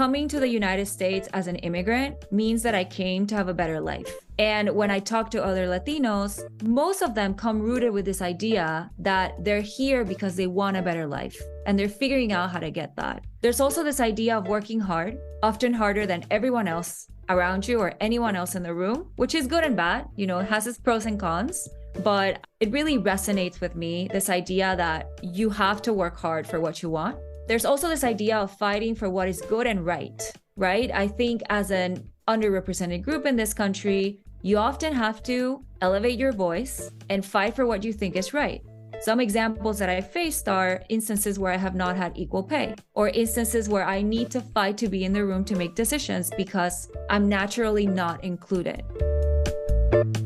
coming to the United States as an immigrant means that I came to have a better life. And when I talk to other Latinos, most of them come rooted with this idea that they're here because they want a better life and they're figuring out how to get that. There's also this idea of working hard, often harder than everyone else around you or anyone else in the room, which is good and bad. You know, it has its pros and cons, but it really resonates with me, this idea that you have to work hard for what you want. There's also this idea of fighting for what is good and right? I think as an underrepresented group in this country, you often have to elevate your voice and fight for what you think is right. Some examples that I faced are instances where I have not had equal pay, or instances where I need to fight to be in the room to make decisions because I'm naturally not included.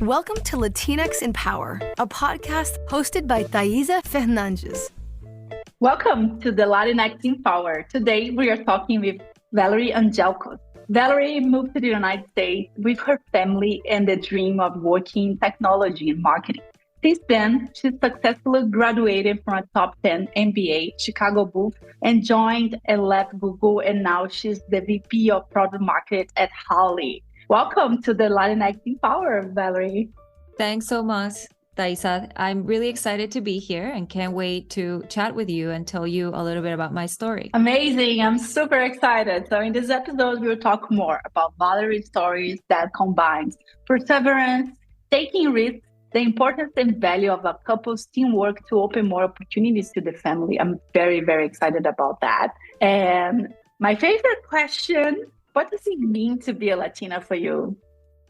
Welcome to Latinx in Power, a podcast hosted by Thaisa Fernandes. Welcome to the Latinx in Power. Today we are talking with Valerie Angelkos. Valerie moved to the United States with her family and the dream of working in technology and marketing. Since then, she successfully graduated from a top 10 MBA, Chicago Booth, and joined and left Google, and now she's the VP of Product Market at Howl. Welcome to the Latinx in Power, Valerie. Thanks so much, Thaisa. I'm really excited to be here and can't wait to chat with you and tell you a little bit about my story. Amazing. I'm super excited. So in this episode, we'll talk more about Valerie's stories that combines perseverance, taking risks, the importance and value of a couple's teamwork to open more opportunities to the family. I'm very, very excited about that. And my favorite question, what does it mean to be a Latina for you?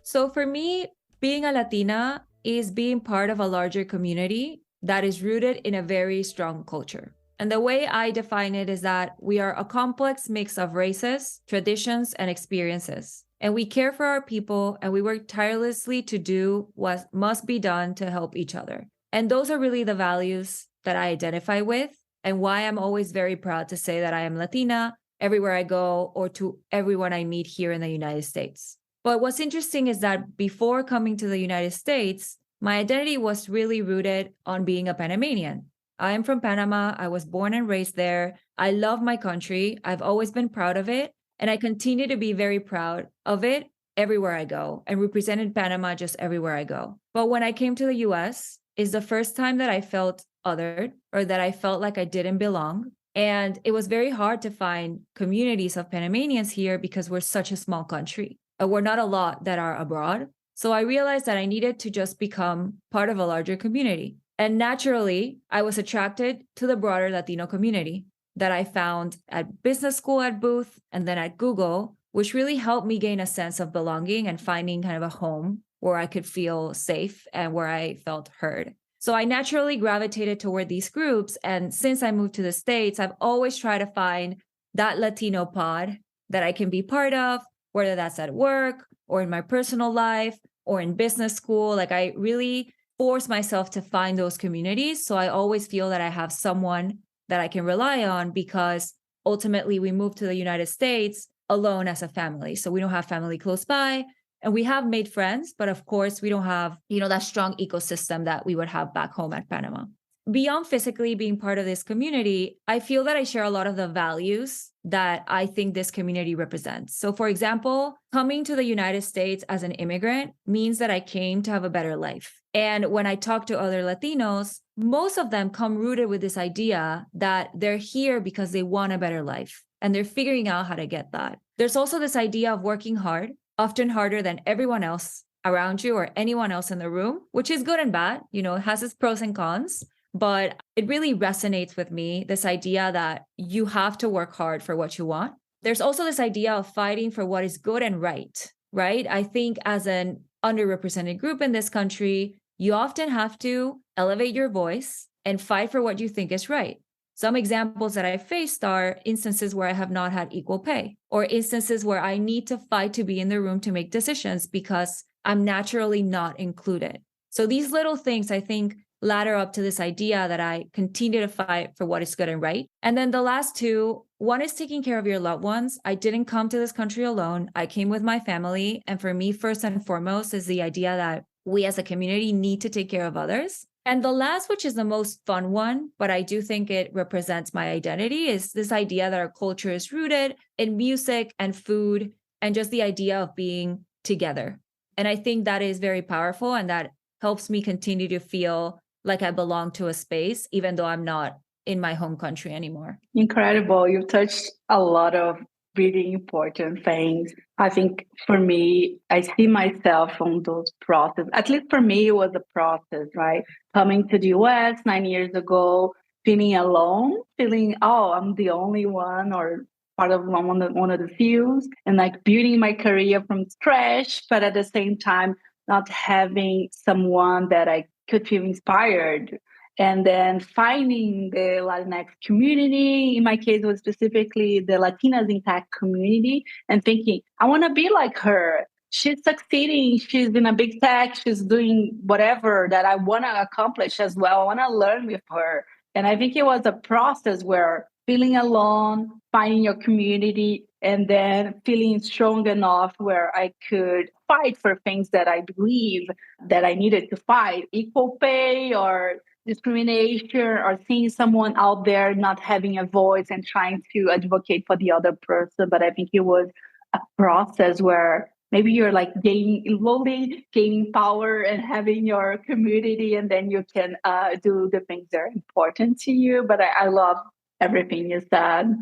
So for me, being a Latina is being part of a larger community that is rooted in a very strong culture. And the way I define it is that we are a complex mix of races, traditions, and experiences. And we care for our people and we work tirelessly to do what must be done to help each other. And those are really the values that I identify with and why I'm always very proud to say that I am Latina everywhere I go or to everyone I meet here in the United States. But what's interesting is that before coming to the United States, my identity was really rooted on being a Panamanian. I am from Panama. I was born and raised there. I love my country. I've always been proud of it. And I continue to be very proud of it everywhere I go and represented Panama just everywhere I go. But when I came to the US, is the first time that I felt othered or that I felt like I didn't belong. And it was very hard to find communities of Panamanians here because we're such a small country. We're not a lot that are abroad. So I realized that I needed to just become part of a larger community. And naturally, I was attracted to the broader Latino community that I found at business school at Booth and then at Google, which really helped me gain a sense of belonging and finding kind of a home where I could feel safe and where I felt heard. So I naturally gravitated toward these groups. And since I moved to the States, I've always tried to find that Latino pod that I can be part of, whether that's at work or in my personal life or in business school. Like I really force myself to find those communities. So I always feel that I have someone that I can rely on because ultimately we moved to the United States alone as a family. So we don't have family close by and we have made friends, but of course we don't have, that strong ecosystem that we would have back home at Panama. Beyond physically being part of this community, I feel that I share a lot of the values that I think this community represents. So for example, coming to the United States as an immigrant means that I came to have a better life. And when I talk to other Latinos, most of them come rooted with this idea that they're here because they want a better life and they're figuring out how to get that. There's also this idea of working hard, often harder than everyone else around you or anyone else in the room, which is good and bad. It has its pros and cons. But it really resonates with me, this idea that you have to work hard for what you want. There's also this idea of fighting for what is good and right? I think as an underrepresented group in this country, you often have to elevate your voice and fight for what you think is right. Some examples that I faced are instances where I have not had equal pay, or instances where I need to fight to be in the room to make decisions because I'm naturally not included. So these little things, I think, ladder up to this idea that I continue to fight for what is good and right. And then the last two, one is taking care of your loved ones. I didn't come to this country alone. I came with my family. And for me, first and foremost, is the idea that we as a community need to take care of others. And the last, which is the most fun one, but I do think it represents my identity, is this idea that our culture is rooted in music and food and just the idea of being together. And I think that is very powerful, and that helps me continue to feel like I belong to a space, even though I'm not in my home country anymore. Incredible. You've touched a lot of really important things. I think for me, I see myself on those processes. At least for me, it was a process, right? Coming to the US 9 years ago, feeling alone, feeling, oh, I'm the only one or part of one of the few, and like building my career from scratch, but at the same time, not having someone that I could feel inspired, and then finding the Latinx community. In my case, was specifically the Latinas in tech community, and thinking, I want to be like her. She's succeeding. She's in a big tech. She's doing whatever that I want to accomplish as well. I want to learn with her. And I think it was a process where feeling alone, finding your community, and then feeling strong enough where I could fight for things that I believe that I needed to fight, equal pay or discrimination, or seeing someone out there not having a voice and trying to advocate for the other person. But I think it was a process where maybe you're like slowly gaining power and having your community, and then you can do the things that are important to you. But I love everything you said.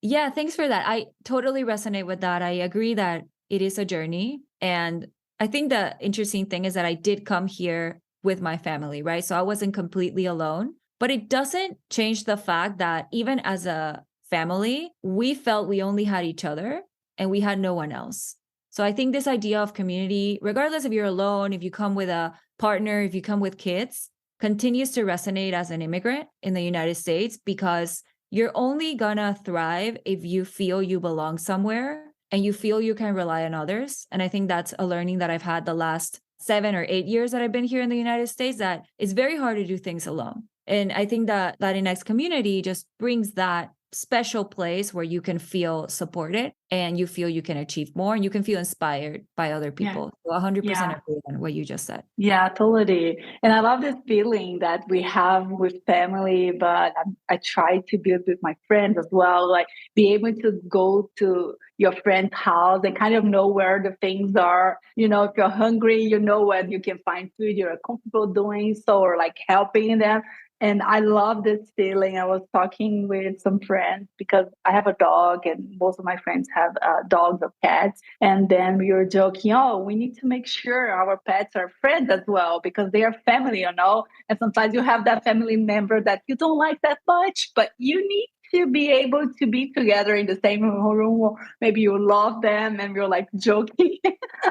Yeah, thanks for that. I totally resonate with that. I agree that it is a journey. And I think the interesting thing is that I did come here with my family, right? So I wasn't completely alone, but it doesn't change the fact that even as a family, we felt we only had each other and we had no one else. So I think this idea of community, regardless if you're alone, if you come with a partner, if you come with kids, continues to resonate as an immigrant in the United States, because you're only gonna thrive if you feel you belong somewhere and you feel you can rely on others. And I think that's a learning that I've had the last 7 or 8 years that I've been here in the United States, that it's very hard to do things alone. And I think that Latinx community just brings that special place where you can feel supported and you feel you can achieve more and you can feel inspired by other people. So 100% agree on what you just said. Yeah, totally. And I love this feeling that we have with family, but I try to build with my friends as well, like be able to go to your friend's house and kind of know where the things are. You know, if you're hungry, you know where you can find food, you're comfortable doing so, or like helping them. And I love this feeling. I was talking with some friends because I have a dog and most of my friends have dogs or cats. And then we were joking, oh, we need to make sure our pets are friends as well because they are family, you know? And sometimes you have that family member that you don't like that much, but you need to be able to be together in the same room, or maybe you love them and you're like joking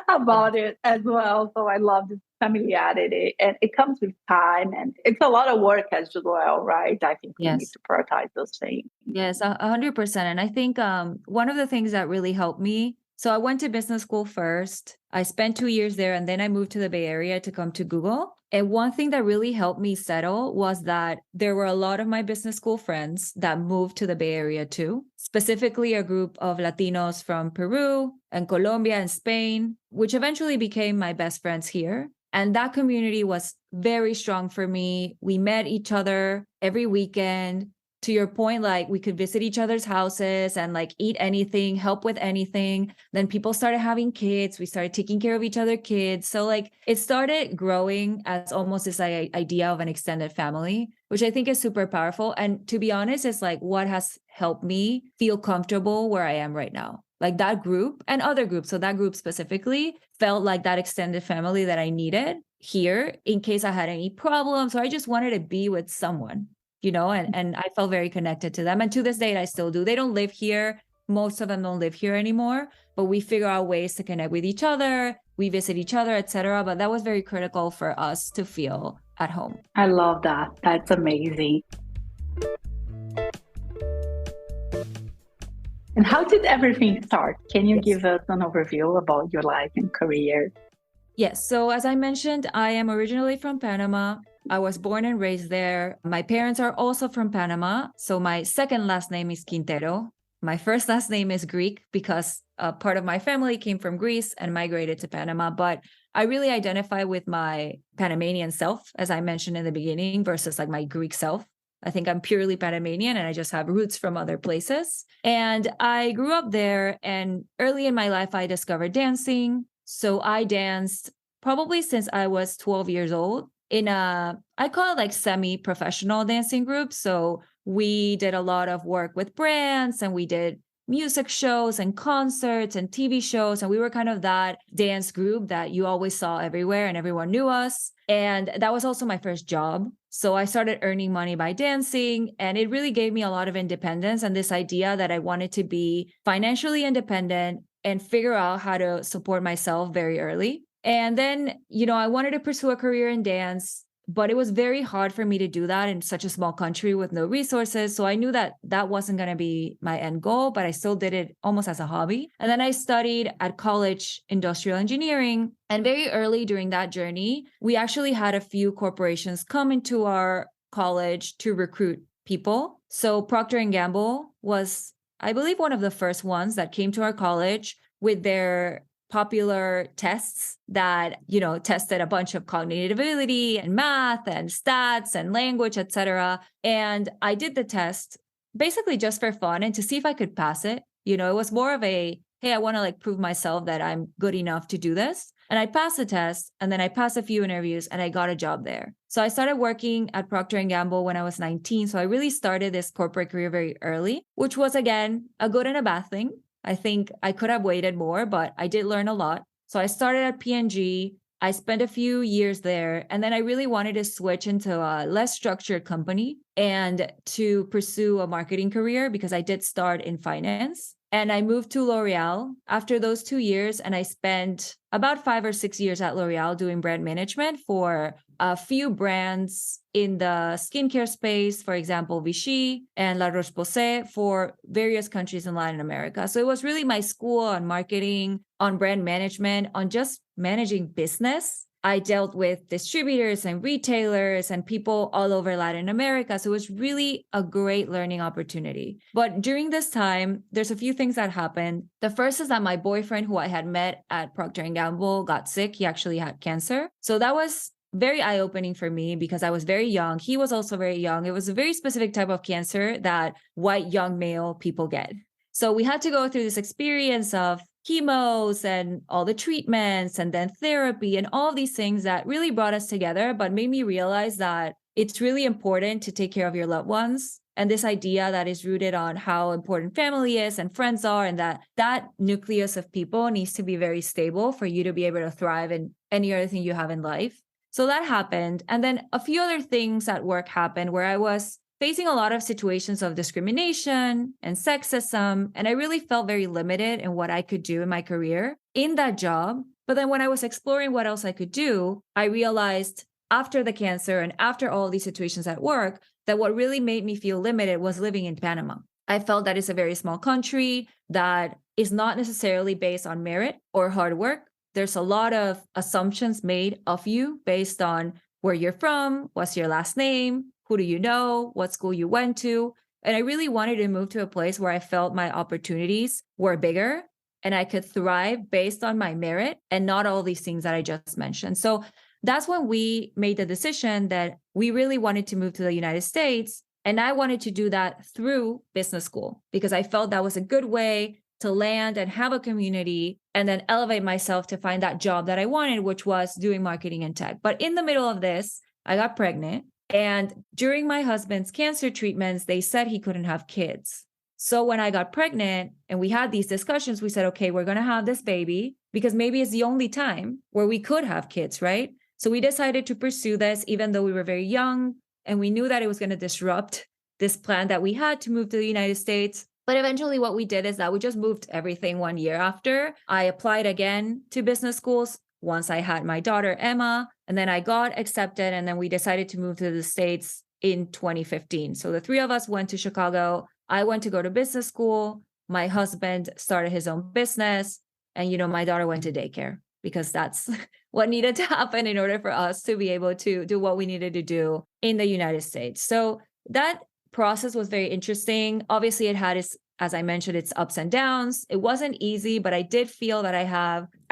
about it as well. So I love this familiarity, and it comes with time, and it's a lot of work as well, right? I think we need to prioritize those things. Yes, 100%. And I think one of the things that really helped me, so I went to business school first. I spent 2 years there, and then I moved to the Bay Area to come to Google. And one thing that really helped me settle was that there were a lot of my business school friends that moved to the Bay Area too, specifically a group of Latinos from Peru and Colombia and Spain, which eventually became my best friends here. And that community was very strong for me. We met each other every weekend. To your point, like we could visit each other's houses and like eat anything, help with anything. Then people started having kids. We started taking care of each other's kids. So like it started growing as almost this idea of an extended family, which I think is super powerful. And to be honest, it's like what has helped me feel comfortable where I am right now. Like that group and other groups. So that group specifically felt like that extended family that I needed here in case I had any problems, or I just wanted to be with someone, you know, and I felt very connected to them. And to this day, I still do. They don't live here. Most of them don't live here anymore, but we figure out ways to connect with each other. We visit each other, etc. But that was very critical for us to feel at home. I love that. That's amazing. And how did everything start? Can you give us an overview about your life and career? Yes. So as I mentioned, I am originally from Panama. I was born and raised there. My parents are also from Panama. So my second last name is Quintero. My first last name is Greek because part of my family came from Greece and migrated to Panama. But I really identify with my Panamanian self, as I mentioned in the beginning, versus like my Greek self. I think I'm purely Panamanian and I just have roots from other places. And I grew up there. And early in my life, I discovered dancing. So I danced probably since I was 12 years old in I call it like semi-professional dancing group. So we did a lot of work with brands and we did music shows and concerts and TV shows. And we were kind of that dance group that you always saw everywhere and everyone knew us. And that was also my first job. So I started earning money by dancing, and it really gave me a lot of independence and this idea that I wanted to be financially independent and figure out how to support myself very early. And then, I wanted to pursue a career in dance, but it was very hard for me to do that in such a small country with no resources. So I knew that that wasn't going to be my end goal, but I still did it almost as a hobby. And then I studied at college industrial engineering. And very early during that journey, we actually had a few corporations come into our college to recruit people. So Procter & Gamble was, I believe, one of the first ones that came to our college with their popular tests that, tested a bunch of cognitive ability and math and stats and language, etc. And I did the test basically just for fun and to see if I could pass it. It was more of a, hey, I want to like prove myself that I'm good enough to do this. And I passed the test and then I passed a few interviews and I got a job there. So I started working at Procter & Gamble when I was 19. So I really started this corporate career very early, which was, again, a good and a bad thing. I think I could have waited more, but I did learn a lot. So I started at P&G. I spent a few years there, and then I really wanted to switch into a less structured company and to pursue a marketing career because I did start in finance. And I moved to L'Oreal after those 2 years, and I spent about 5 or 6 years at L'Oreal doing brand management for a few brands in the skincare space, for example, Vichy and La Roche-Posay for various countries in Latin America. So it was really my school on marketing, on brand management, on just managing business. I dealt with distributors and retailers and people all over Latin America. So it was really a great learning opportunity. But during this time, there's a few things that happened. The first is that my boyfriend, who I had met at Procter & Gamble, got sick. He actually had cancer. So that was very eye-opening for me because I was very young. He was also very young. It was a very specific type of cancer that white young male people get. So we had to go through this experience of chemos and all the treatments and then therapy and all these things that really brought us together, but made me realize that it's really important to take care of your loved ones. And this idea that is rooted on how important family is and friends are, and that nucleus of people needs to be very stable for you to be able to thrive in any other thing you have in life. So that happened. And then a few other things at work happened where I was facing a lot of situations of discrimination and sexism. And I really felt very limited in what I could do in my career in that job. But then when I was exploring what else I could do, I realized after the cancer and after all these situations at work, that what really made me feel limited was living in Panama. I felt that it's a very small country that is not necessarily based on merit or hard work. There's a lot of assumptions made of you based on where you're from, what's your last name, who do you know, what school you went to. And I really wanted to move to a place where I felt my opportunities were bigger and I could thrive based on my merit and not all these things that I just mentioned. So that's when we made the decision that we really wanted to move to the United States. And I wanted to do that through business school because I felt that was a good way to land and have a community and then elevate myself to find that job that I wanted, which was doing marketing and tech. But in the middle of this, I got pregnant. And during my husband's cancer treatments, they said he couldn't have kids. So when I got pregnant and we had these discussions, we said, okay, we're going to have this baby because maybe it's the only time where we could have kids, right? So we decided to pursue this, even though we were very young and we knew that it was going to disrupt this plan that we had to move to the United States. But eventually what we did is that we just moved everything 1 year after. I applied again to business schools once I had my daughter, Emma, and then I got accepted. And then we decided to move to the States in 2015. So the three of us went to Chicago. I went to go to business school. My husband started his own business. And, my daughter went to daycare because that's what needed to happen in order for us to be able to do what we needed to do in the United States. So that process was very interesting. Obviously, it had its, as I mentioned, its ups and downs. It wasn't easy, but I did feel that I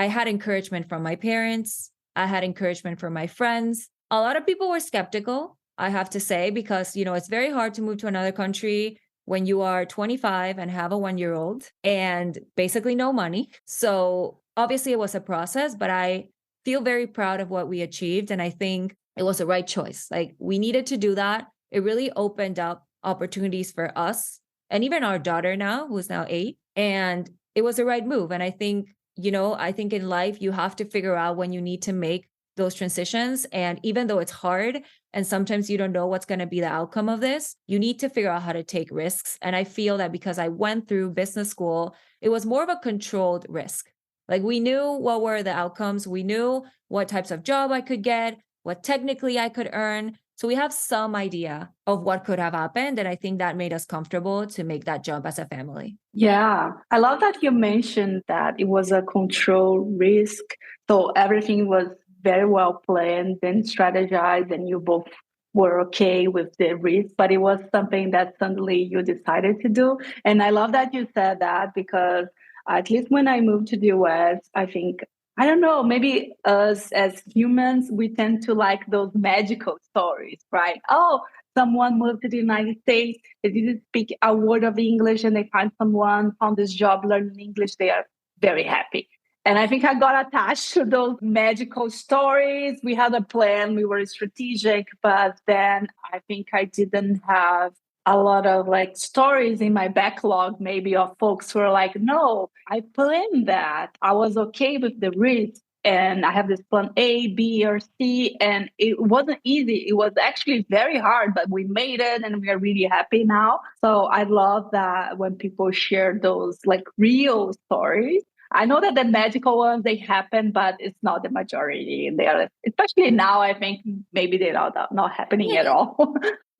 had encouragement from my parents. I had encouragement from my friends. A lot of people were skeptical, I have to say, because, it's very hard to move to another country when you are 25 and have a 1-year-old and basically no money. So obviously it was a process, but I feel very proud of what we achieved. And I think it was the right choice. Like, we needed to do that. It really opened up opportunities for us and even our daughter now, who's now 8. And it was the right move. And I think, I think in life, you have to figure out when you need to make those transitions. And even though it's hard and sometimes you don't know what's going to be the outcome of this, you need to figure out how to take risks. And I feel that because I went through business school, it was more of a controlled risk. Like, we knew what were the outcomes. We knew what types of job I could get, what technically I could earn. So we have some idea of what could have happened. And I think that made us comfortable to make that jump as a family. Yeah, I love that you mentioned that it was a control risk. So everything was very well planned and strategized, and you both were okay with the risk, but it was something that suddenly you decided to do. And I love that you said that, because at least when I moved to the US, I think, I don't know, maybe us as humans, we tend to like those magical stories, right? Oh, someone moved to the United States, they didn't speak a word of English, and they found this job learning English, they are very happy. And I think I got attached to those magical stories. We had a plan, we were strategic, but then I think I didn't have a lot of like stories in my backlog, maybe, of folks who are like, no, I planned that. I was okay with the risk. And I have this plan A, B, or C. And it wasn't easy. It was actually very hard, but we made it and we are really happy now. So I love that when people share those like real stories. I know that the magical ones, they happen, but it's not the majority. They are, especially now, I think maybe they're not happening at all.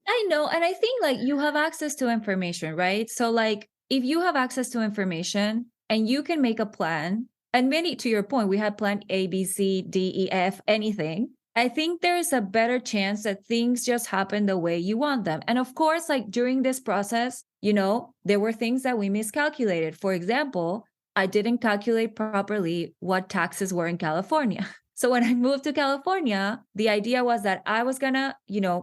I know. And I think like you have access to information, right? So like if you have access to information and you can make a plan, and many, to your point, we had plan A, B, C, D, E, F, anything. I think there's a better chance that things just happen the way you want them. And of course, like during this process, there were things that we miscalculated. For example, I didn't calculate properly what taxes were in California. So when I moved to California, the idea was that I was gonna,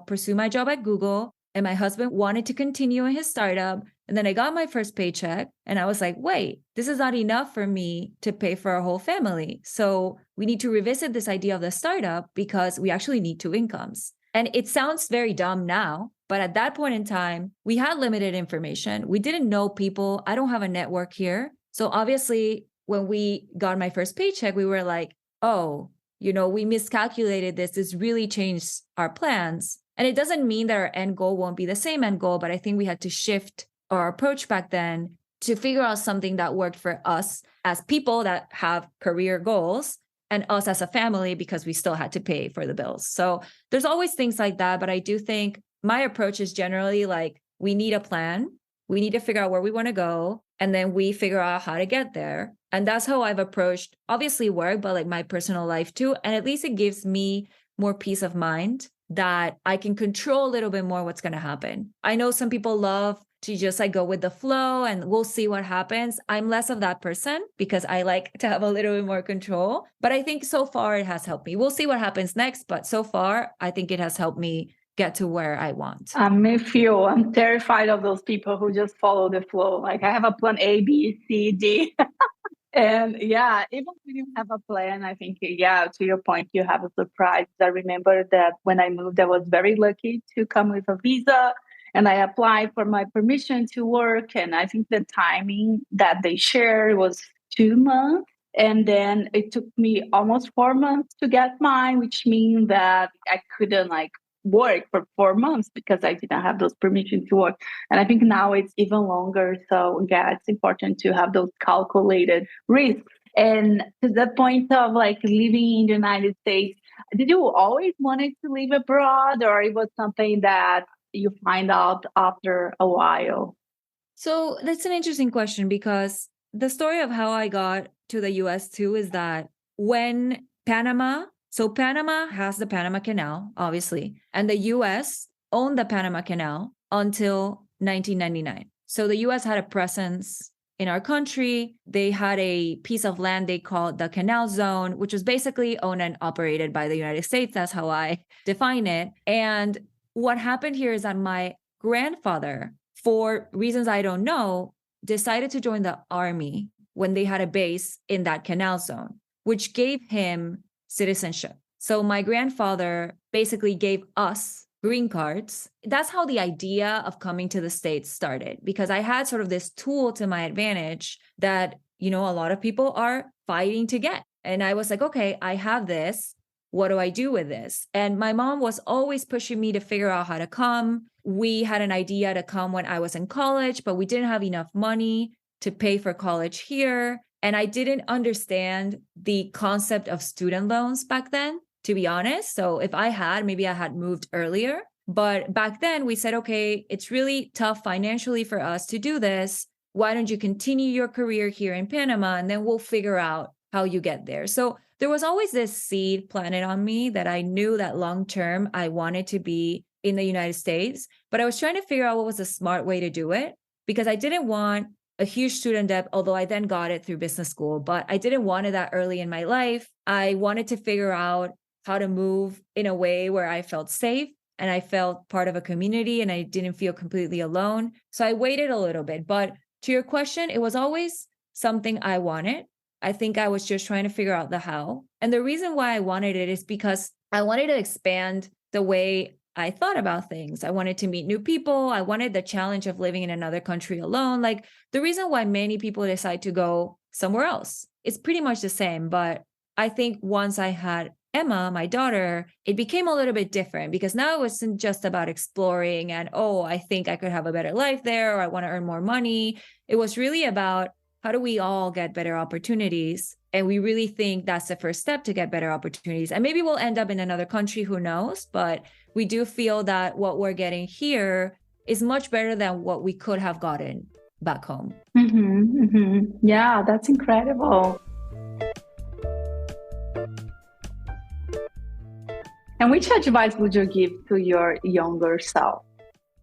pursue my job at Google, and my husband wanted to continue in his startup. And then I got my first paycheck and I was like, wait, this is not enough for me to pay for our whole family. So we need to revisit this idea of the startup because we actually need 2 incomes. And it sounds very dumb now, but at that point in time, we had limited information. We didn't know people. I don't have a network here. So obviously, when we got my first paycheck, we were like, oh, we miscalculated this. This really changed our plans. And it doesn't mean that our end goal won't be the same end goal, but I think we had to shift our approach back then to figure out something that worked for us as people that have career goals and us as a family, because we still had to pay for the bills. So there's always things like that. But I do think my approach is generally like, we need a plan. We need to figure out where we want to go. And then we figure out how to get there. And that's how I've approached, obviously work, but like my personal life too. And at least it gives me more peace of mind that I can control a little bit more what's going to happen. I know some people love to just like go with the flow and we'll see what happens. I'm less of that person because I like to have a little bit more control. But I think so far it has helped me. We'll see what happens next. But so far, I think it has helped me get to where I want. I'm terrified of those people who just follow the flow. Like, I have a plan A, B, C, D. And yeah, even when you have a plan, I think, yeah, to your point, you have a surprise. I remember that when I moved, I was very lucky to come with a visa, and I applied for my permission to work. And I think the timing that they shared was 2 months. And then it took me almost 4 months to get mine, which means that I couldn't work for 4 months because I didn't have those permissions to work. And I think now it's even longer. So yeah, it's important to have those calculated risks. And to the point of living in the United States, did you always wanted to live abroad, or it was something that you find out after a while? So that's an interesting question, because the story of how I got to the US too is that when Panama has the Panama Canal, obviously, and the US owned the Panama Canal until 1999. So the US had a presence in our country. They had a piece of land they called the Canal Zone, which was basically owned and operated by the United States. That's how I define it. And what happened here is that my grandfather, for reasons I don't know, decided to join the army when they had a base in that Canal Zone, which gave him citizenship. So my grandfather basically gave us green cards. That's how the idea of coming to the States started, because I had sort of this tool to my advantage that, a lot of people are fighting to get. And I was like, okay, I have this. What do I do with this? And my mom was always pushing me to figure out how to come. We had an idea to come when I was in college, but we didn't have enough money to pay for college here. And I didn't understand the concept of student loans back then, to be honest. So if I had, maybe I had moved earlier. But back then we said, okay, it's really tough financially for us to do this. Why don't you continue your career here in Panama, and then we'll figure out how you get there. So there was always this seed planted on me that I knew that long term I wanted to be in the United States, but I was trying to figure out what was a smart way to do it, because I didn't want a huge student debt, although I then got it through business school, but I didn't want it that early in my life. I wanted to figure out how to move in a way where I felt safe and I felt part of a community and I didn't feel completely alone. So I waited a little bit. But to your question, it was always something I wanted. I think I was just trying to figure out the how. And the reason why I wanted it is because I wanted to expand the way I thought about things. I wanted to meet new people. I wanted the challenge of living in another country alone. Like the reason why many people decide to go somewhere else, it's pretty much the same. But I think once I had Emma, my daughter, it became a little bit different, because now it wasn't just about exploring and, oh, I think I could have a better life there, or I want to earn more money. It was really about, how do we all get better opportunities? And we really think that's the first step to get better opportunities. And maybe we'll end up in another country, who knows? But we do feel that what we're getting here is much better than what we could have gotten back home. Yeah, that's incredible. And which advice would you give to your younger self?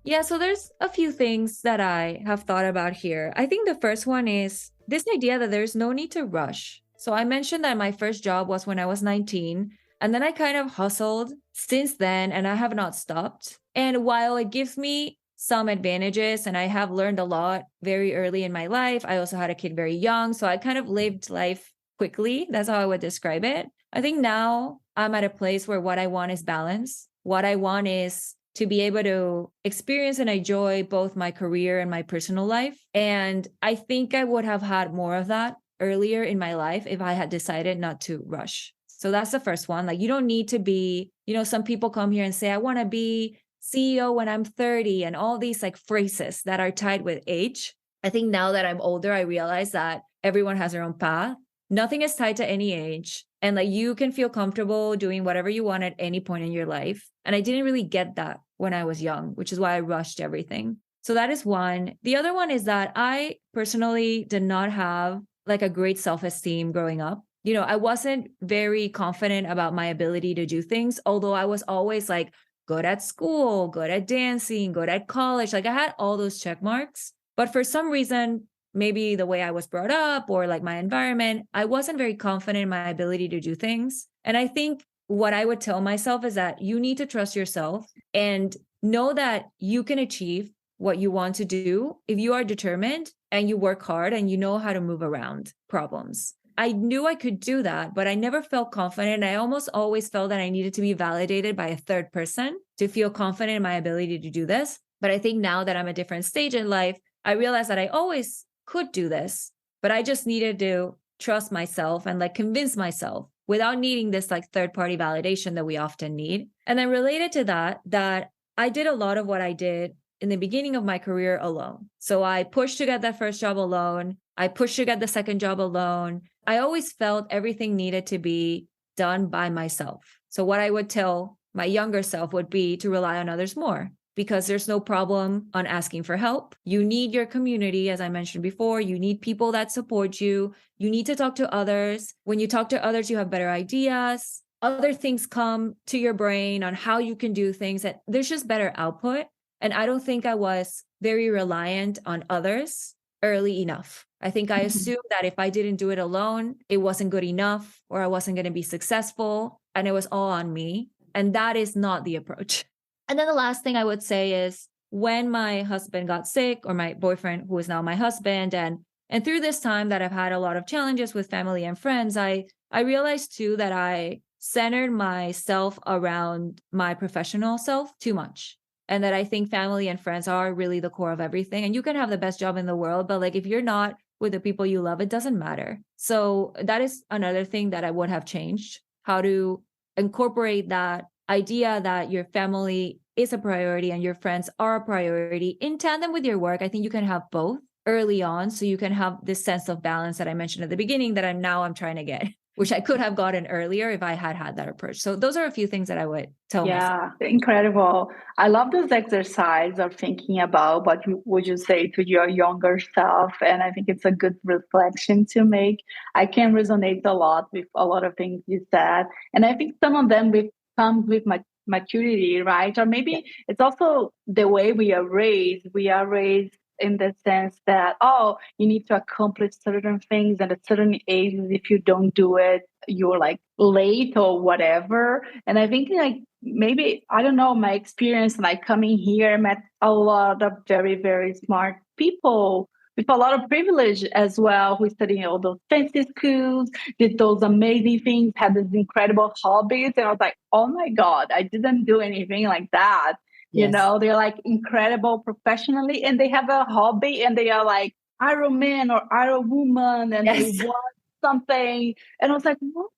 Yeah, so there's a few things that I have thought about here. I think the first one is this idea that there's no need to rush. So I mentioned that my first job was when I was 19, and then I kind of hustled since then, and I have not stopped. And while it gives me some advantages, and I have learned a lot very early in my life, I also had a kid very young. So I kind of lived life quickly. That's how I would describe it. I think now I'm at a place where what I want is balance. What I want is to be able to experience and enjoy both my career and my personal life. And I think I would have had more of that earlier in my life if I had decided not to rush. So that's the first one. Like, you don't need to be, some people come here and say, I want to be CEO when I'm 30, and all these like phrases that are tied with age. I think now that I'm older, I realize that everyone has their own path. Nothing is tied to any age. And like, you can feel comfortable doing whatever you want at any point in your life. And I didn't really get that when I was young, which is why I rushed everything. So that is one. The other one is that I personally did not have like a great self-esteem growing up. I wasn't very confident about my ability to do things, although I was always like good at school, good at dancing, good at college. Like I had all those check marks. But for some reason, maybe the way I was brought up or like my environment, I wasn't very confident in my ability to do things. And I think what I would tell myself is that you need to trust yourself and know that you can achieve what you want to do if you are determined and you work hard and you know how to move around problems. I knew I could do that, but I never felt confident. I almost always felt that I needed to be validated by a third person to feel confident in my ability to do this. But I think now that I'm at a different stage in life, I realized that I always could do this, but I just needed to trust myself and like convince myself without needing this like third party validation that we often need. And then related to that I did a lot of what I did in the beginning of my career alone. So I pushed to get that first job alone. I pushed to get the second job alone. I always felt everything needed to be done by myself. So what I would tell my younger self would be to rely on others more, because there's no problem on asking for help. You need your community, as I mentioned before. You need people that support you. You need to talk to others. When you talk to others, you have better ideas. Other things come to your brain on how you can do things. That there's just better output. And I don't think I was very reliant on others early enough. I think I assumed that if I didn't do it alone, it wasn't good enough or I wasn't going to be successful and it was all on me. And that is not the approach. And then the last thing I would say is when my husband got sick, or my boyfriend, who is now my husband, and through this time that I've had a lot of challenges with family and friends, I realized too that I centered myself around my professional self too much. And that I think family and friends are really the core of everything. And you can have the best job in the world, but like if you're not with the people you love, it doesn't matter. So that is another thing that I would have changed, how to incorporate that idea that your family is a priority and your friends are a priority in tandem with your work. I think you can have both early on, so you can have this sense of balance that I mentioned at the beginning that I'm trying to get, which I could have gotten earlier if I had that approach. So those are a few things that I would tell myself. Yeah, incredible. I love this exercise of thinking about what would you say to your younger self. And I think it's a good reflection to make. I can resonate a lot with a lot of things you said. And I think some of them comes with maturity, right? Or maybe it's also the way we are raised. We are raised in the sense that, oh, you need to accomplish certain things at a certain age. If you don't do it, you're like late or whatever. And I think like maybe, I don't know, my experience like coming here, met a lot of very, very smart people with a lot of privilege as well, who studied all those fancy schools, did those amazing things, had these incredible hobbies. And I was like, oh my God, I didn't do anything like that. Yes. You know, they're like incredible professionally and they have a hobby and they are like Iron Man or Iron Woman and they want something. And I was like, what?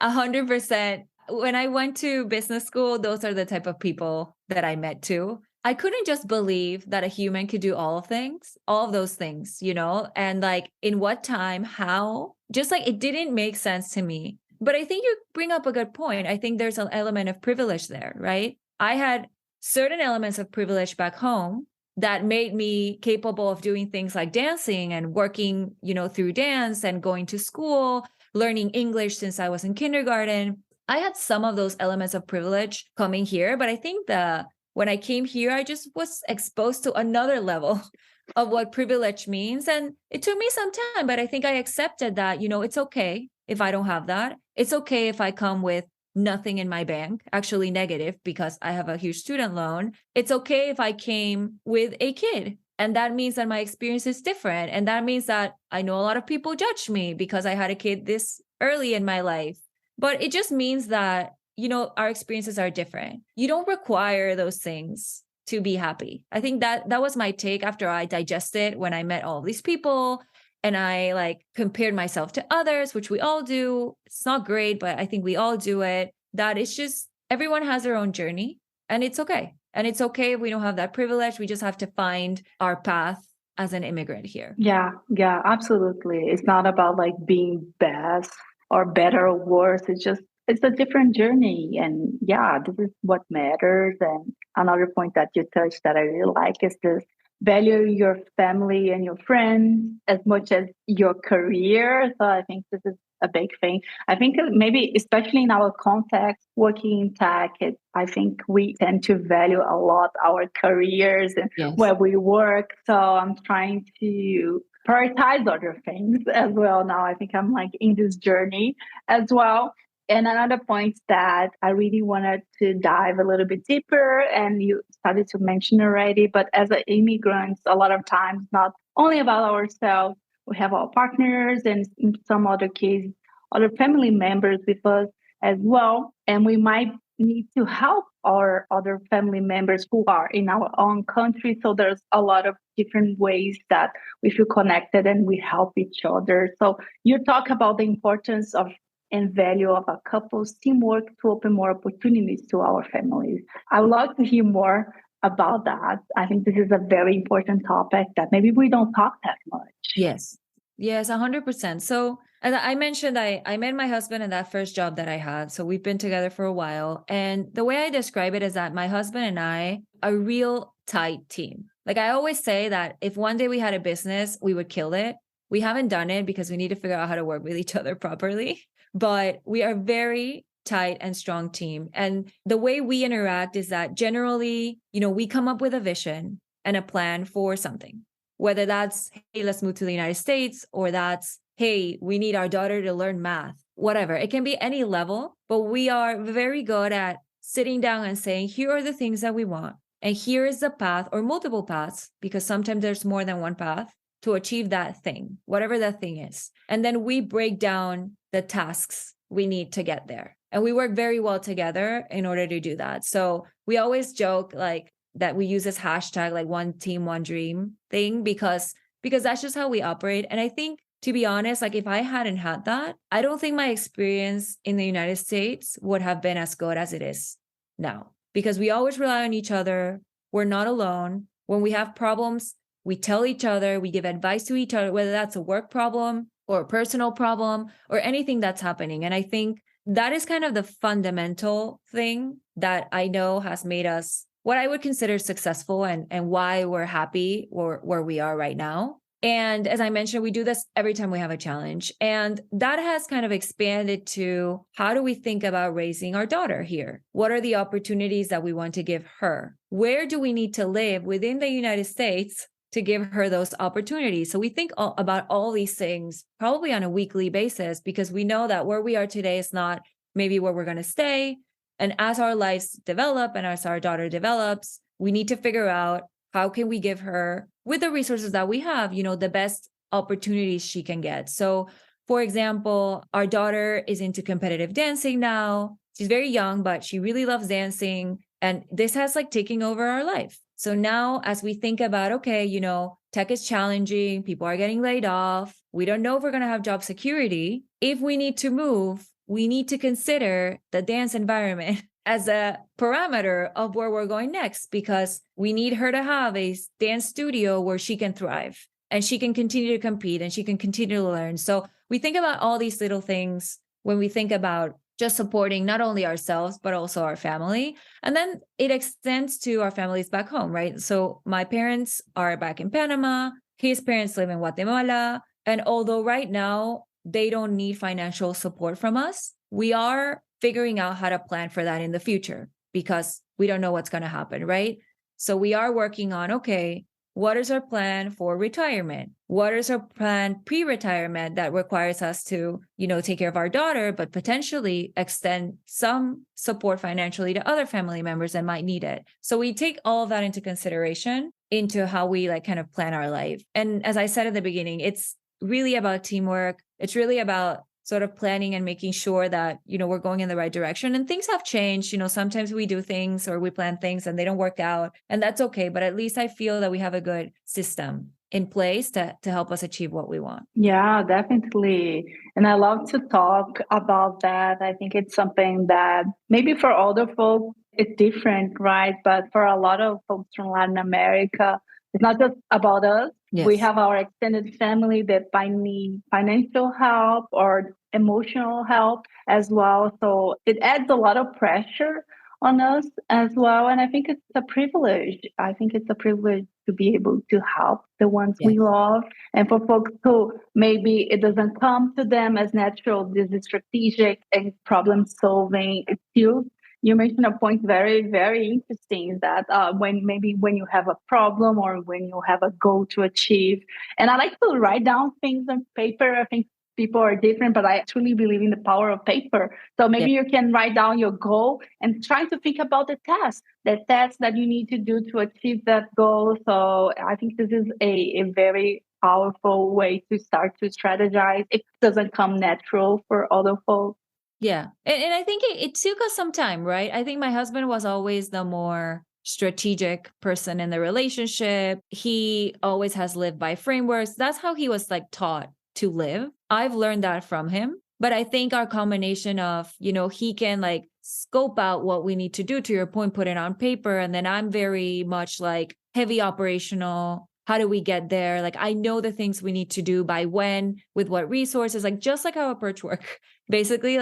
100%. When I went to business school, those are the type of people that I met too. I couldn't just believe that a human could do all of those things, you know, and like in what time, how, just like it didn't make sense to me. But I think you bring up a good point. I think there's an element of privilege there, right? I had certain elements of privilege back home that made me capable of doing things like dancing and working, you know, through dance and going to school, learning English since I was in kindergarten. I had some of those elements of privilege coming here, but I think when I came here, I just was exposed to another level of what privilege means. And it took me some time, but I think I accepted that, you know, it's okay if I don't have that. It's okay if I come with nothing in my bank, actually negative because I have a huge student loan. It's okay if I came with a kid. And that means that my experience is different. And that means that I know a lot of people judge me because I had a kid this early in my life. But it just means that, you know, our experiences are different. You don't require those things to be happy. I think that was my take after I digested when I met all of these people and I like compared myself to others, which we all do. It's not great, but I think we all do it. That it's just everyone has their own journey and it's okay. And it's okay if we don't have that privilege. We just have to find our path as an immigrant here. Yeah, absolutely. It's not about like being best or better or worse. It's a different journey. And yeah, this is what matters. And another point that you touched that I really like is this value your family and your friends as much as your career. So I think this is a big thing. I think maybe, especially in our context, working in tech, I think we tend to value a lot our careers and where we work. So I'm trying to prioritize other things as well now. I think I'm like in this journey as well. And another point that I really wanted to dive a little bit deeper, and you started to mention already, but as an immigrant, a lot of times, not only about ourselves, we have our partners and in some other cases, other family members with us as well. And we might need to help our other family members who are in our own country. So there's a lot of different ways that we feel connected and we help each other. So you talk about the importance of and value of a couple's teamwork to open more opportunities to our families. I would love to hear more about that. I think this is a very important topic that maybe we don't talk that much. Yes, 100%. So as I mentioned, I met my husband in that first job that I had. So we've been together for a while. And the way I describe it is that my husband and I are a real tight team. Like I always say that if one day we had a business, we would kill it. We haven't done it because we need to figure out how to work with each other properly. But we are very tight and strong team. And the way we interact is that generally, you know, we come up with a vision and a plan for something. whether that's, hey, let's move to the United States, or that's, hey, we need our daughter to learn math, whatever. It can be any level, but we are very good at sitting down and saying, here are the things that we want. And here is the path or multiple paths, because sometimes there's more than one path to achieve that thing, whatever that thing is. And then we break down the tasks we need to get there. And we work very well together in order to do that. So we always joke like that we use this hashtag like one team, one dream thing, because that's just how we operate. And I think, to be honest, like if I hadn't had that, I don't think my experience in the United States would have been as good as it is now, because we always rely on each other. We're not alone. When we have problems, we tell each other, we give advice to each other, whether that's a work problem or a personal problem or anything that's happening. And I think that is kind of the fundamental thing that I know has made us what I would consider successful, and why we're happy where we are right now. And as I mentioned, we do this every time we have a challenge. And that has kind of expanded to, how do we think about raising our daughter here? What are the opportunities that we want to give her? Where do we need to live within the United States to give her those opportunities? So we think about all these things probably on a weekly basis, because we know that where we are today is not maybe where we're going to stay. And as our lives develop and as our daughter develops, we need to figure out, how can we give her, with the resources that we have, the best opportunities she can get. So for example, our daughter is into competitive dancing now. She's very young, but she really loves dancing. And this has like taken over our life. So now as we think about, okay, tech is challenging, people are getting laid off, we don't know if we're going to have job security. If we need to move, we need to consider the dance environment as a parameter of where we're going next, because we need her to have a dance studio where she can thrive and she can continue to compete and she can continue to learn. So we think about all these little things when we think about just supporting not only ourselves, but also our family. And then it extends to our families back home, right? So my parents are back in Panama, his parents live in Guatemala. And although right now they don't need financial support from us, we are figuring out how to plan for that in the future, because we don't know what's going to happen, right? So we are working on, okay, what is our plan for retirement? What is our plan pre-retirement that requires us to, take care of our daughter, but potentially extend some support financially to other family members that might need it? So we take all of that into consideration into how we kind of plan our life. And as I said at the beginning, it's really about teamwork. It's really about sort of planning and making sure that, we're going in the right direction. And things have changed. Sometimes we do things or we plan things and they don't work out, and that's okay. But at least I feel that we have a good system in place to help us achieve what we want. Yeah, definitely. And I love to talk about that. I think it's something that maybe for older folks, it's different, right? But for a lot of folks from Latin America, it's not just about us. Yes. We have our extended family that might need financial help or emotional help as well. So it adds a lot of pressure on us as well. And I think it's a privilege. I think it's a privilege to be able to help the ones we love. And for folks who maybe it doesn't come to them as natural, this is strategic and problem solving. It's still, you mentioned a point very, very interesting, that when you have a problem or when you have a goal to achieve, and I like to write down things on paper. I think people are different, but I truly believe in the power of paper. So maybe you can write down your goal and try to think about the tasks that you need to do to achieve that goal. So I think this is a very powerful way to start to strategize. It doesn't come natural for other folks. Yeah. And I think it took us some time, right? I think my husband was always the more strategic person in the relationship. He always has lived by frameworks. That's how he was taught to live. I've learned that from him. But I think our combination of, he can scope out what we need to do, to your point, put it on paper. And then I'm very much heavy operational. How do we get there? I know the things we need to do by when, with what resources, just like how approach work. Basically,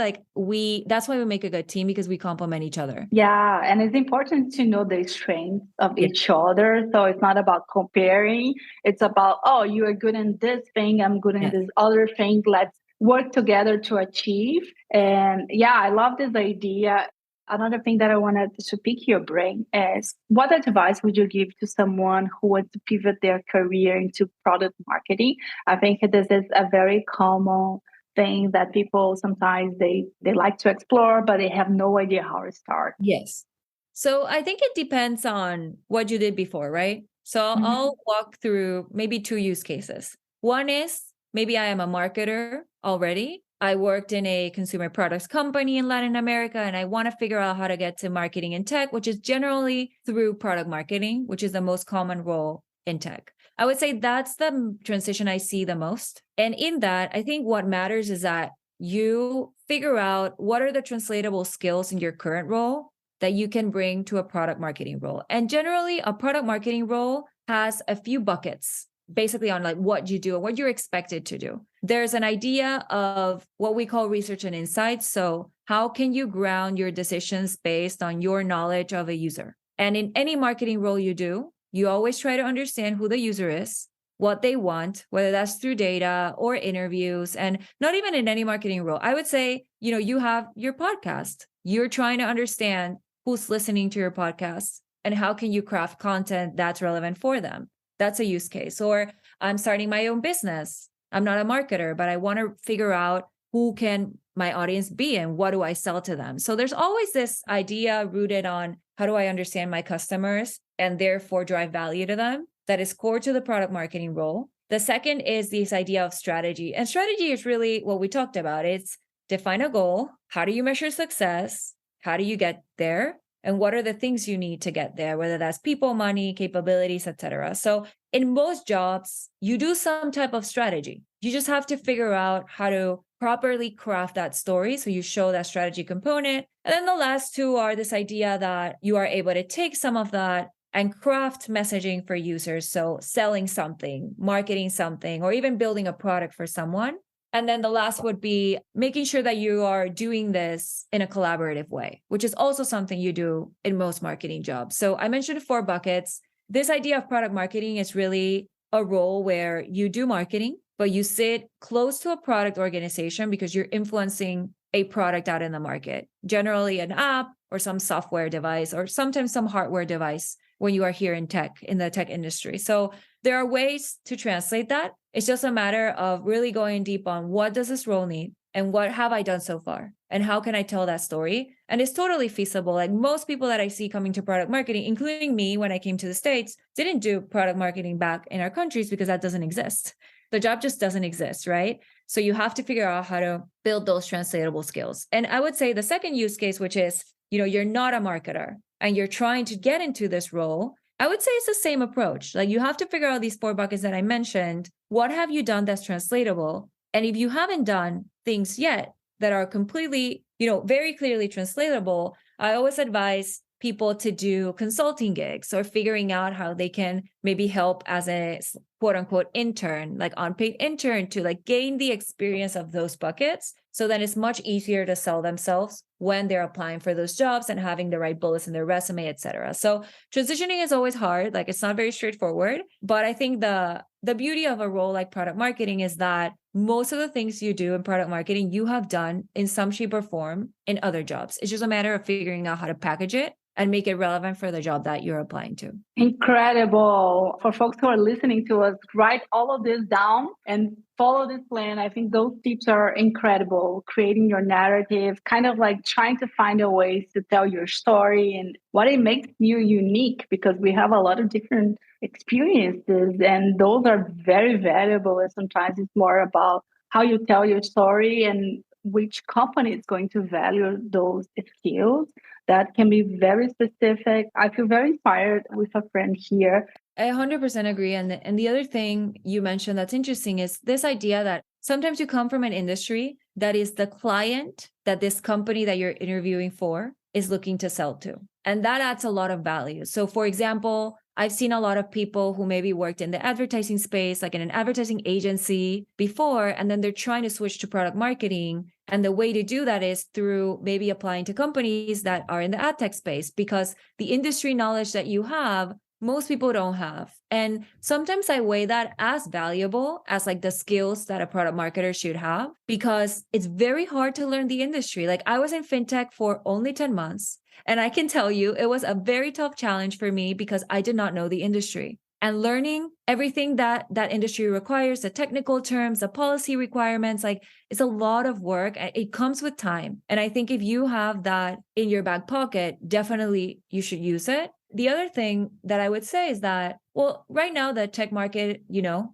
that's why we make a good team, because we complement each other. Yeah. And it's important to know the strengths of each other. So it's not about comparing. It's about, oh, you are good in this thing, I'm good in this other thing. Let's work together to achieve. And yeah, I love this idea. Another thing that I wanted to pick your brain is what advice would you give to someone who wants to pivot their career into product marketing? I think this is a very common thing that people sometimes they like to explore, but they have no idea how to start. Yes. So I think it depends on what you did before, right? So I'll walk through maybe two use cases. One is maybe I am a marketer already. I worked in a consumer products company in Latin America, and I want to figure out how to get to marketing in tech, which is generally through product marketing, which is the most common role in tech. I would say that's the transition I see the most. And in that, I think what matters is that you figure out what are the translatable skills in your current role that you can bring to a product marketing role. And generally, a product marketing role has a few buckets basically on like what you do and what you're expected to do. There's an idea of what we call research and insights. So how can you ground your decisions based on your knowledge of a user? And in any marketing role you do, you always try to understand who the user is, what they want, whether that's through data or interviews, and not even in any marketing role. I would say, you have your podcast. You're trying to understand who's listening to your podcast and how can you craft content that's relevant for them. That's a use case. Or I'm starting my own business. I'm not a marketer, but I want to figure out who can my audience be and what do I sell to them. So there's always this idea rooted on how do I understand my customers and therefore drive value to them that is core to the product marketing role. The second is this idea of strategy. And strategy is really what we talked about. It's define a goal. How do you measure success? How do you get there? And what are the things you need to get there, whether that's people, money, capabilities, etc. So in most jobs, you do some type of strategy. You just have to figure out how to properly craft that story. So you show that strategy component. And then the last two are this idea that you are able to take some of that and craft messaging for users. So selling something, marketing something, or even building a product for someone. And then the last would be making sure that you are doing this in a collaborative way, which is also something you do in most marketing jobs. So I mentioned 4 buckets. This idea of product marketing is really a role where you do marketing, but you sit close to a product organization because you're influencing a product out in the market, generally an app or some software device, or sometimes some hardware device when you are here in tech, in the tech industry. So there are ways to translate that. It's just a matter of really going deep on what does this role need and what have I done so far and how can I tell that story? And it's totally feasible. Like most people that I see coming to product marketing, including me when I came to the States, didn't do product marketing back in our countries because that doesn't exist. The job just doesn't exist, right? So you have to figure out how to build those translatable skills. And I would say the second use case, which is, you're not a marketer and you're trying to get into this role, I would say it's the same approach. Like you have to figure out these 4 buckets that I mentioned. What have you done that's translatable? And if you haven't done things yet that are completely, very clearly translatable, I always advise people to do consulting gigs or figuring out how they can maybe help as a quote unquote intern, like unpaid intern, to like gain the experience of those buckets. So then it's much easier to sell themselves when they're applying for those jobs and having the right bullets in their resume, et cetera. So transitioning is always hard. Like it's not very straightforward, but I think the beauty of a role like product marketing is that most of the things you do in product marketing, you have done in some shape or form in other jobs. It's just a matter of figuring out how to package it and make it relevant for the job that you're applying to. Incredible. For folks who are listening to us, write all of this down and follow this plan. I think those tips are incredible. Creating your narrative, kind of like trying to find a way to tell your story and what it makes you unique, because we have a lot of different experiences and those are very valuable. And sometimes it's more about how you tell your story and which company is going to value those skills. That can be very specific. I feel very inspired with a friend here. I 100% agree. And the other thing you mentioned that's interesting is this idea that sometimes you come from an industry that is the client that this company that you're interviewing for is looking to sell to. And that adds a lot of value. So for example, I've seen a lot of people who maybe worked in the advertising space, like in an advertising agency before, and then they're trying to switch to product marketing. And the way to do that is through maybe applying to companies that are in the ad tech space, because the industry knowledge that you have most people don't have. And sometimes I weigh that as valuable as like the skills that a product marketer should have, because it's very hard to learn the industry. Like I was in fintech for only 10 months. And I can tell you it was a very tough challenge for me because I did not know the industry. And learning everything that that industry requires, the technical terms, the policy requirements, like it's a lot of work. It comes with time. And I think if you have that in your back pocket, definitely you should use it. The other thing that I would say is that, well, right now the tech market,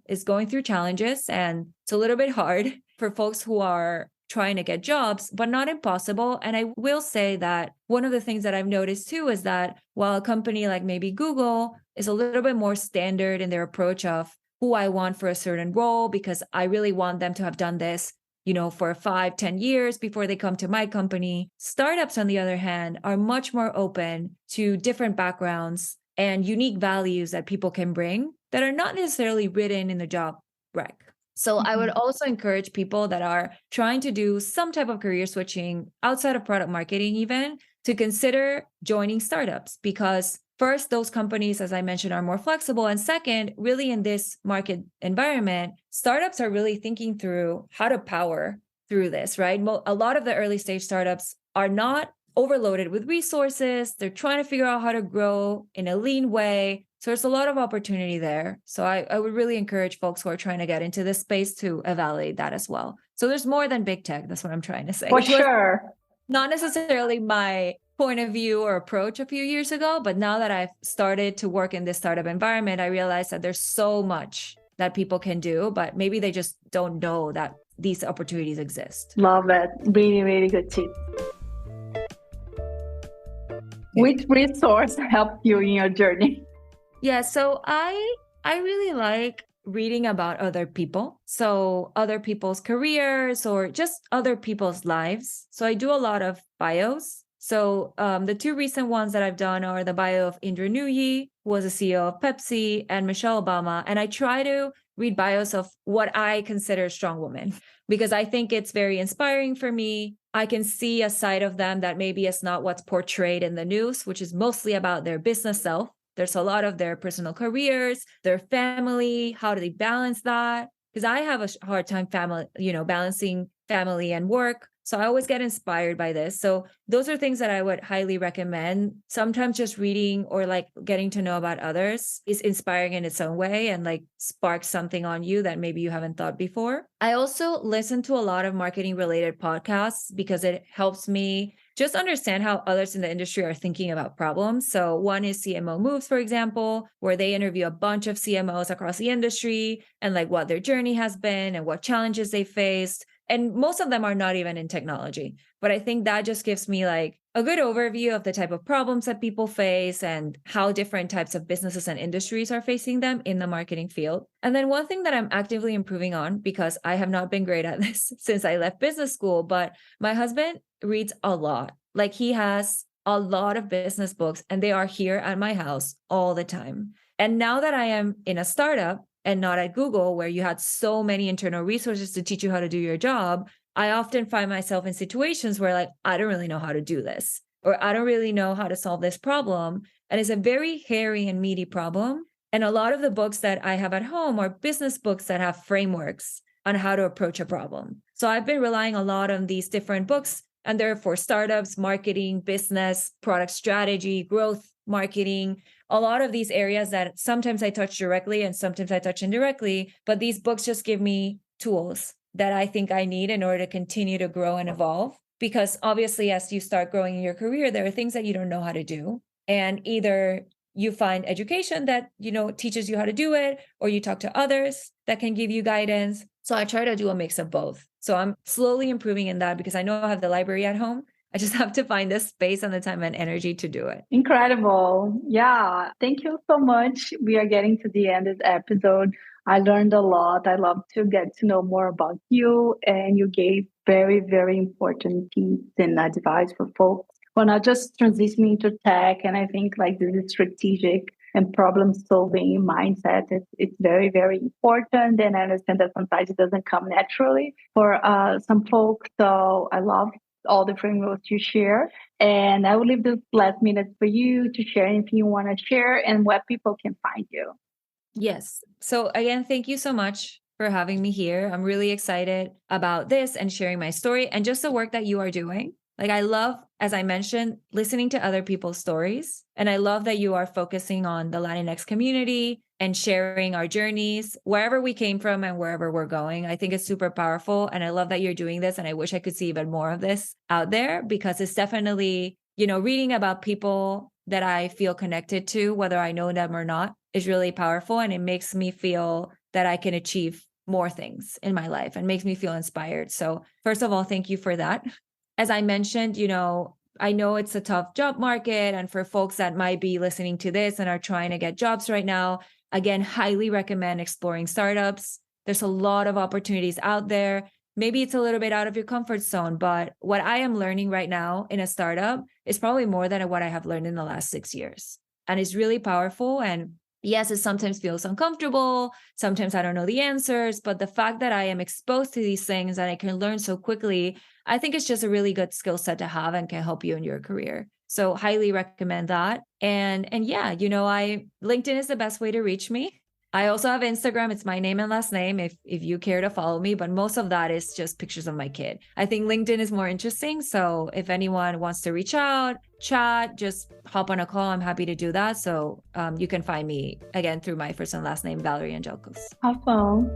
is going through challenges, and it's a little bit hard for folks who are trying to get jobs, but not impossible. And I will say that one of the things that I've noticed too is that while a company like maybe Google is a little bit more standard in their approach of who I want for a certain role, because I really want them to have done this, for 5-10 years before they come to my company. Startups, on the other hand, are much more open to different backgrounds and unique values that people can bring that are not necessarily written in the job rec. So I would also encourage people that are trying to do some type of career switching outside of product marketing even to consider joining startups, because first, those companies, as I mentioned, are more flexible. And second, really in this market environment, startups are really thinking through how to power through this, right? A lot of the early stage startups are not overloaded with resources. They're trying to figure out how to grow in a lean way. So there's a lot of opportunity there. So I would really encourage folks who are trying to get into this space to evaluate that as well. So there's more than big tech. That's what I'm trying to say. For sure. Not necessarily my point of view or approach a few years ago, but now that I've started to work in this startup environment, I realize that there's so much that people can do, but maybe they just don't know that these opportunities exist. Love it. Really, really good tip. Which resource helped you in your journey? Yeah, so I really like reading about other people. So other people's careers or just other people's lives. So I do a lot of bios. So the two recent ones that I've done are the bio of Indra Nooyi, who was a CEO of Pepsi, and Michelle Obama. And I try to read bios of what I consider strong women, because I think it's very inspiring for me. I can see a side of them that maybe is not what's portrayed in the news, which is mostly about their business self. There's a lot of their personal careers, their family. How do they balance that? Because I have a hard time balancing family and work. So I always get inspired by this. So those are things that I would highly recommend. Sometimes just reading or like getting to know about others is inspiring in its own way and like sparks something on you that maybe you haven't thought before. I also listen to a lot of marketing related podcasts because it helps me just understand how others in the industry are thinking about problems. So one is CMO Moves, for example, where they interview a bunch of CMOs across the industry and like what their journey has been and what challenges they faced. And most of them are not even in technology. But I think that just gives me like a good overview of the type of problems that people face and how different types of businesses and industries are facing them in the marketing field. And then one thing that I'm actively improving on, because I have not been great at this since I left business school, but my husband reads a lot. Like he has a lot of business books and they are here at my house all the time. And now that I am in a startup, and not at Google, where you had so many internal resources to teach you how to do your job, I often find myself in situations where like, I don't really know how to do this, or I don't really know how to solve this problem. And it's a very hairy and meaty problem. And a lot of the books that I have at home are business books that have frameworks on how to approach a problem. So I've been relying a lot on these different books, and they're for startups, marketing, business, product strategy, growth, marketing, a lot of these areas that sometimes I touch directly and sometimes I touch indirectly, but these books just give me tools that I think I need in order to continue to grow and evolve. Because obviously, as you start growing in your career, there are things that you don't know how to do. And either you find education that, teaches you how to do it, or you talk to others that can give you guidance. So I try to do a mix of both. So I'm slowly improving in that because I know I have the library at home. I just have to find the space and the time and energy to do it. Incredible. Yeah. Thank you so much. We are getting to the end of the episode. I learned a lot. I love to get to know more about you. And you gave very, very important tips and advice for folks who are not just transitioning into tech. And I think like this is strategic and problem solving mindset. It's very, very important. And I understand that sometimes it doesn't come naturally for some folks. So I love all the frameworks you share. And I will leave the last minutes for you to share anything you want to share and where people can find you. Yes. So again, thank you so much for having me here. I'm really excited about this and sharing my story and just the work that you are doing. Like, I love, as I mentioned, listening to other people's stories. And I love that you are focusing on the Latinx community and sharing our journeys, wherever we came from and wherever we're going. I think it's super powerful. And I love that you're doing this. And I wish I could see even more of this out there, because it's definitely, reading about people that I feel connected to, whether I know them or not, is really powerful. And it makes me feel that I can achieve more things in my life and makes me feel inspired. So first of all, thank you for that. As I mentioned, I know it's a tough job market. And for folks that might be listening to this and are trying to get jobs right now, again, highly recommend exploring startups. There's a lot of opportunities out there. Maybe it's a little bit out of your comfort zone, but what I am learning right now in a startup is probably more than what I have learned in the last 6 years. And it's really powerful. And yes, it sometimes feels uncomfortable. Sometimes I don't know the answers, but the fact that I am exposed to these things and I can learn so quickly, I think it's just a really good skill set to have and can help you in your career. So highly recommend that. And yeah, LinkedIn is the best way to reach me. I also have Instagram. It's my name and last name if you care to follow me, but most of that is just pictures of my kid. I think LinkedIn is more interesting. So if anyone wants to reach out, chat, just hop on a call. I'm happy to do that. So you can find me again through my first and last name, Valerie Angelkos. Awesome.